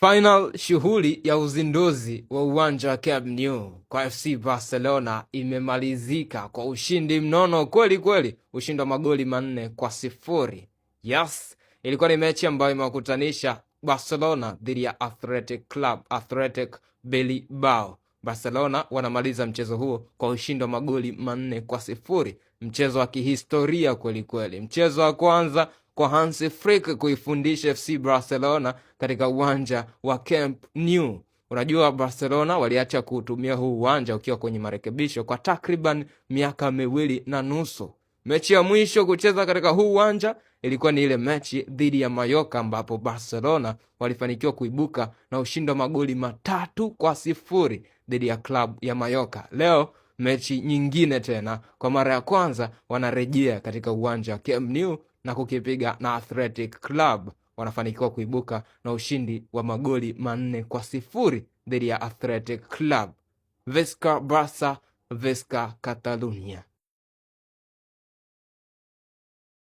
Final shughuli ya uzinduzi wa uwanja wa Camp Nou kwa FC Barcelona imemalizika kwa ushindi mnono kweli kweli, ushindi wa magoli 4-0. Yes, ilikuwa ni mechi ambayo imewakutanisha Barcelona dhidi ya Athletic Bilbao. Barcelona wanamaliza mchezo huo kwa ushindi wa magoli 4-0, mchezo wa kihistoria kweli kweli, mchezo wa kwanza kwa Hansi Flick kuifundisha FC Barcelona katika uwanja wa Camp Nou. Unajua Barcelona waliacha kutumia huu uwanja ukiwa kwenye marekebisho kwa takriban miaka 2.5. Mechi ya mwisho kucheza katika huu uwanja ilikuwa ni ile mechi dhidi ya Mallorca ambapo Barcelona walifanikiwa kuibuka na ushindi wa magoli 3-0 dhidi ya klabu ya Mallorca. Leo mechi nyingine tena, kwa mara ya kwanza wanarejea katika uwanja wa Camp Nou na kukipiga na Athletic Club. Wanafanikiwa kuibuka na ushindi wa magoli 4-0 dhidi ya Athletic Club. Visca Barça, Visca Catalunya.